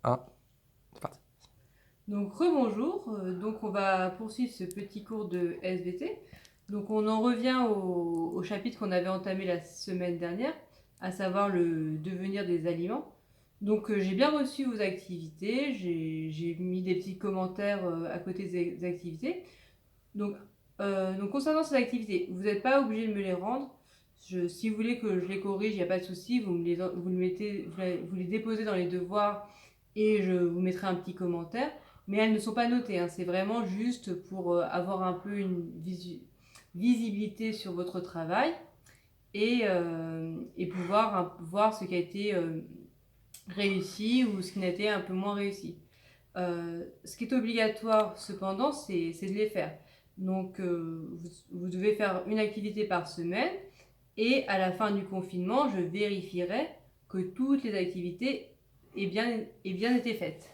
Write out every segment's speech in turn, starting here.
1, c'est parti. Donc rebonjour, donc on va poursuivre ce petit cours de SVT. Donc on en revient au chapitre qu'on avait entamé la semaine dernière, à savoir le devenir des aliments. Donc j'ai bien reçu vos activités, j'ai mis des petits commentaires à côté des activités. Donc concernant ces activités, vous n'êtes pas obligé de me les rendre. Si vous voulez que je les corrige, il n'y a pas de souci, vous les déposez dans les devoirs et je vous mettrai un petit commentaire. Mais elles ne sont pas notées, hein. C'est vraiment juste pour avoir un peu une visibilité sur votre travail et pouvoir voir ce qui a été réussi ou ce qui n'a été un peu moins réussi. Ce qui est obligatoire cependant, c'est de les faire. Donc vous devez faire une activité par semaine et à la fin du confinement, je vérifierai que toutes les activités aient bien été faites.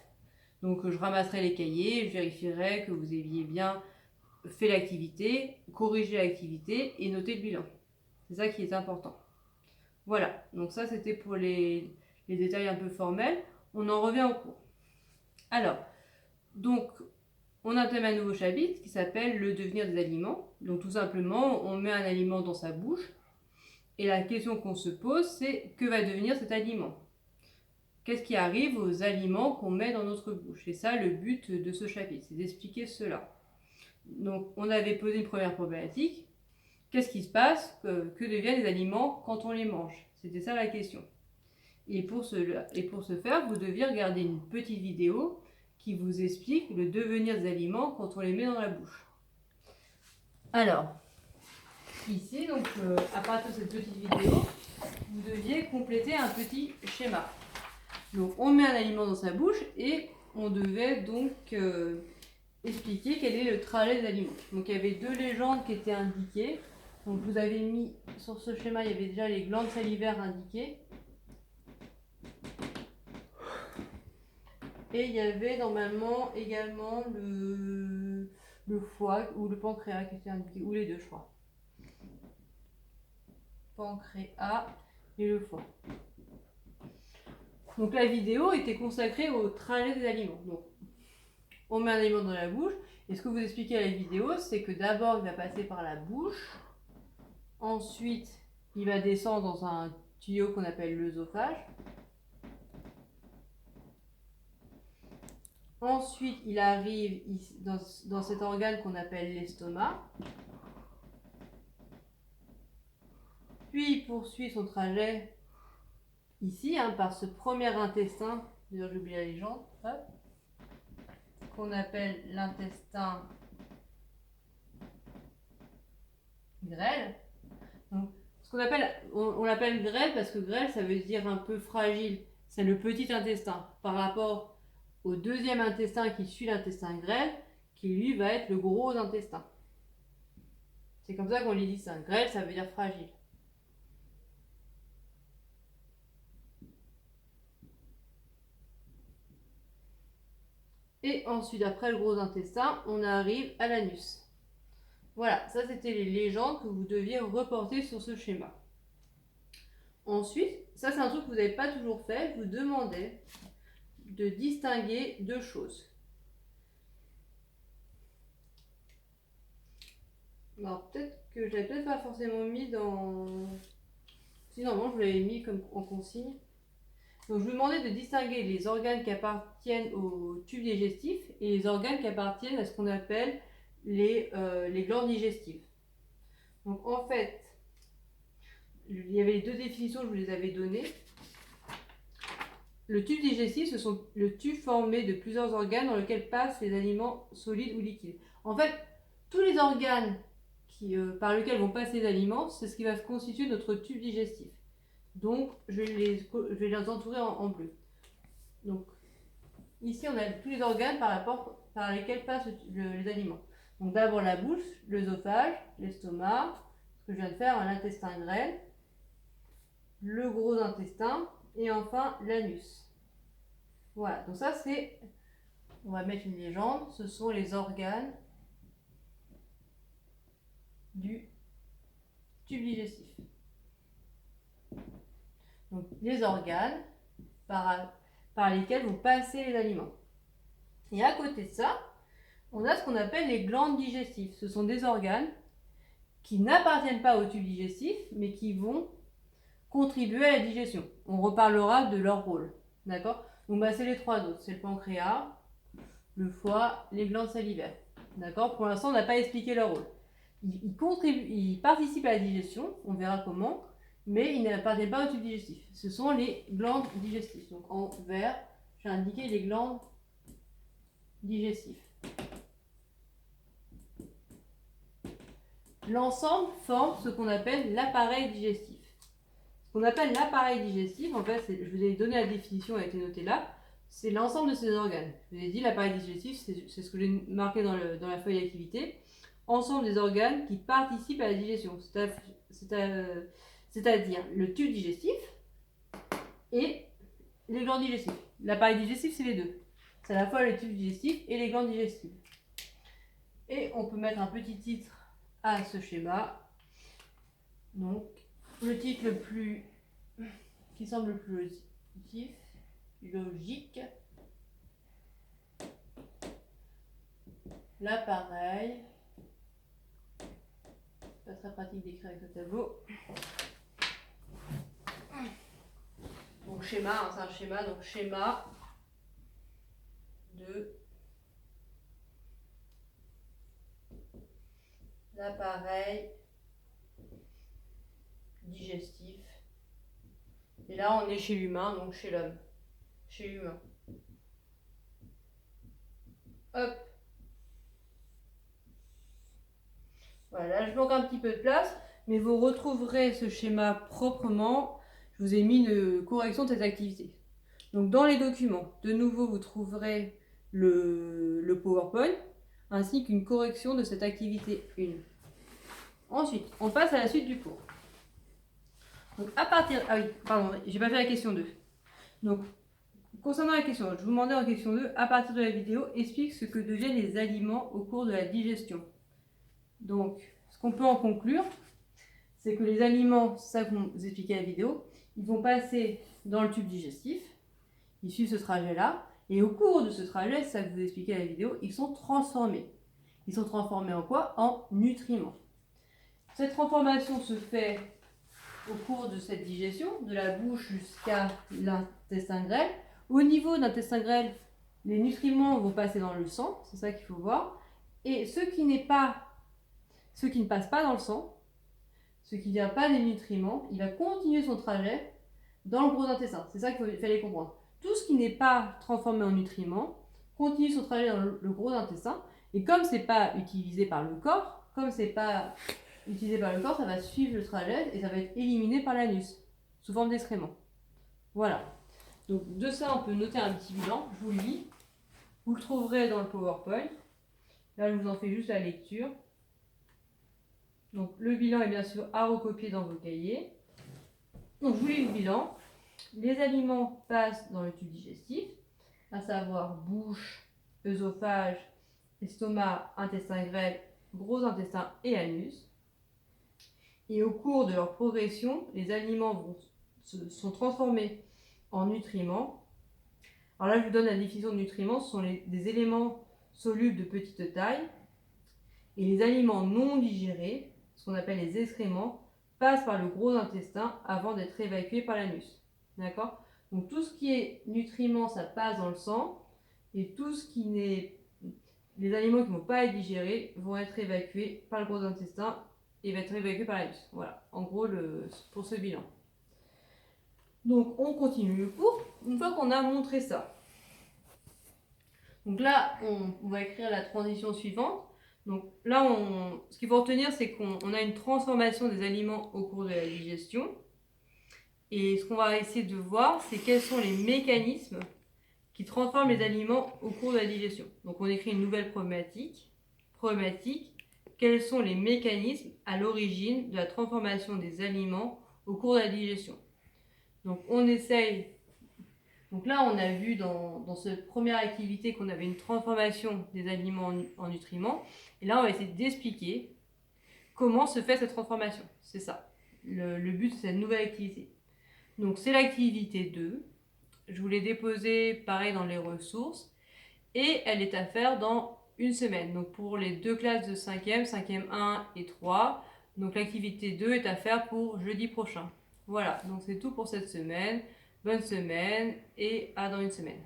Donc je ramasserai les cahiers, je vérifierai que vous aviez bien fait l'activité, corrigé l'activité et noté le bilan. C'est ça qui est important. Voilà, donc ça c'était pour les détails un peu formels. On en revient au cours. Alors, donc on entame un nouveau chapitre qui s'appelle le devenir des aliments. Donc tout simplement, on met un aliment dans sa bouche et la question qu'on se pose, c'est que va devenir cet aliment? Qu'est-ce qui arrive aux aliments qu'on met dans notre bouche? C'est ça le but de ce chapitre, c'est d'expliquer cela. Donc on avait posé une première problématique. Qu'est-ce qui se passe? Que deviennent les aliments quand on les mange? C'était ça la question. Et pour ce faire, vous deviez regarder une petite vidéo qui vous explique le devenir des aliments quand on les met dans la bouche. Alors, ici, donc, à partir de cette petite vidéo, vous deviez compléter un petit schéma. Donc, on met un aliment dans sa bouche et on devait donc expliquer quel est le trajet des aliments. Donc, il y avait deux légendes qui étaient indiquées. Donc, vous avez mis sur ce schéma, il y avait déjà les glandes salivaires indiquées. Et il y avait normalement également le foie ou le pancréas qui était indiqué, ou les deux, je crois. Pancréas et le foie. Donc la vidéo était consacrée au trajet des aliments. Donc on met un aliment dans la bouche, et ce que vous expliquez à la vidéo, c'est que d'abord il va passer par la bouche, ensuite il va descendre dans un tuyau qu'on appelle l'œsophage. Ensuite, il arrive ici, dans cet organe qu'on appelle l'estomac. Puis il poursuit son trajet ici, par ce premier intestin, d'ailleurs j'ai oublié la légende, qu'on appelle l'intestin grêle. Donc, on l'appelle grêle parce que grêle ça veut dire un peu fragile. C'est le petit intestin par rapport au deuxième intestin qui suit l'intestin grêle, qui lui va être le gros intestin. C'est comme ça qu'on les distingue. Grêle ça veut dire fragile. Et ensuite, après le gros intestin, on arrive à l'anus. Voilà, ça c'était les légendes que vous deviez reporter sur ce schéma. Ensuite, ça c'est un truc que vous n'avez pas toujours fait, je vous demandais de distinguer deux choses. Alors peut-être que je l'avais peut-être pas forcément mis dans... Si normalement je l'avais mis comme en consigne. Donc je vous demandais de distinguer les organes qui appartiennent au tube digestif et les organes qui appartiennent à ce qu'on appelle les glandes digestives. Donc en fait, il y avait les deux définitions, je vous les avais données. Le tube digestif, ce sont le tube formé de plusieurs organes dans lequel passent les aliments solides ou liquides. En fait, tous les organes par lesquels vont passer les aliments, c'est ce qui va constituer notre tube digestif. Donc, je vais les entourer en bleu. Donc, ici, on a tous les organes par lesquels passent les aliments. Donc, d'abord la bouche, l'œsophage, l'estomac, ce que je viens de faire, l'intestin grêle, le gros intestin et enfin l'anus. Voilà, donc ça c'est, on va mettre une légende, ce sont les organes du tube digestif. Donc les organes, par lesquelles vont passer les aliments. Et à côté de ça, on a ce qu'on appelle les glandes digestives. Ce sont des organes qui n'appartiennent pas au tube digestif, mais qui vont contribuer à la digestion. On reparlera de leur rôle. D'accord? Donc c'est les trois autres. C'est le pancréas, le foie, les glandes salivaires. D'accord? Pour l'instant, on n'a pas expliqué leur rôle. Ils participent à la digestion, on verra comment, mais ils n'appartiennent pas au tube digestif. Ce sont les glandes digestives. Donc en vert, j'ai indiqué les glandes digestives. L'ensemble forme ce qu'on appelle l'appareil digestif. Ce qu'on appelle l'appareil digestif, en fait, je vous ai donné la définition, elle a été notée là, c'est l'ensemble de ces organes. Je vous ai dit, l'appareil digestif, c'est ce que j'ai marqué dans la feuille d'activité. Ensemble des organes qui participent à la digestion, c'est-à-dire le tube digestif et les glandes digestives. L'appareil digestif, c'est les deux. C'est à la fois le tube digestif et les glandes digestives. Et on peut mettre un petit titre à ce schéma. Donc, le titre qui semble le plus logique, l'appareil. Pas très pratique d'écrire avec le tableau. Donc schéma, c'est un schéma, donc schéma de l'appareil digestif. Et là, on est chez l'humain, donc chez l'homme. Chez l'humain. Hop. Voilà, je manque un petit peu de place, mais vous retrouverez ce schéma proprement. Je vous ai mis une correction de cette activité. Donc dans les documents, de nouveau, vous trouverez le PowerPoint, ainsi qu'une correction de cette activité 1. Ensuite, on passe à la suite du cours. Donc à partir... Ah oui, pardon, j'ai pas fait la question 2. Donc, concernant la question, je vous demandais en question 2, à partir de la vidéo, explique ce que deviennent les aliments au cours de la digestion. Donc, ce qu'on peut en conclure, c'est que les aliments, c'est ça que vous expliquez à la vidéo, ils vont passer dans le tube digestif, ils suivent ce trajet-là, et au cours de ce trajet, c'est ça que vous expliquez à la vidéo, ils sont transformés. Ils sont transformés en quoi? En nutriments. Cette transformation se fait au cours de cette digestion, de la bouche jusqu'à l'intestin grêle. Au niveau de l'intestin grêle, les nutriments vont passer dans le sang, c'est ça qu'il faut voir. Et ce qui ne passe pas dans le sang, ce qui ne vient pas des nutriments, il va continuer son trajet dans le gros intestin. C'est ça qu'il fallait comprendre. Tout ce qui n'est pas transformé en nutriments continue son trajet dans le gros intestin. Et comme ce n'est pas utilisé par le corps, ça va suivre le trajet et ça va être éliminé par l'anus, sous forme d'excréments. Voilà. Donc de ça, on peut noter un petit bilan. Je vous le lis. Vous le trouverez dans le PowerPoint. Là, je vous en fais juste la lecture. Donc le bilan est bien sûr à recopier dans vos cahiers. Donc je vous lis le bilan. Les aliments passent dans le tube digestif, à savoir bouche, œsophage, estomac, intestin grêle, gros intestin et anus. Et au cours de leur progression, les aliments sont transformés en nutriments. Alors là, je vous donne la définition de nutriments. Ce sont des éléments solubles de petite taille. Et les aliments non digérés, ce qu'on appelle les excréments, passent par le gros intestin avant d'être évacués par l'anus. D'accord? Donc tout ce qui est nutriments, ça passe dans le sang. Et tout ce qui n'est... Les aliments qui ne vont pas être digérés vont être évacués par le gros intestin et vont être évacués par l'anus. Voilà, en gros, pour ce bilan. Donc on continue le cours une fois qu'on a montré ça. Donc là, on va écrire la transition suivante. Donc là, ce qu'il faut retenir, c'est qu'on a une transformation des aliments au cours de la digestion. Et ce qu'on va essayer de voir, c'est quels sont les mécanismes qui transforment les aliments au cours de la digestion. Donc on écrit une nouvelle problématique. Quels sont les mécanismes à l'origine de la transformation des aliments au cours de la digestion? Donc on essaye. Donc là, on a vu dans cette première activité qu'on avait une transformation des aliments en nutriments. Et là, on va essayer d'expliquer comment se fait cette transformation. C'est ça, le but de cette nouvelle activité. Donc c'est l'activité 2. je vous l'ai déposée pareil dans les ressources et elle est à faire dans une semaine. Donc pour les deux classes de 5e, 5e 1 et 3, donc l'activité 2 est à faire pour jeudi prochain. Voilà, donc c'est tout pour cette semaine. Bonne semaine et à dans une semaine.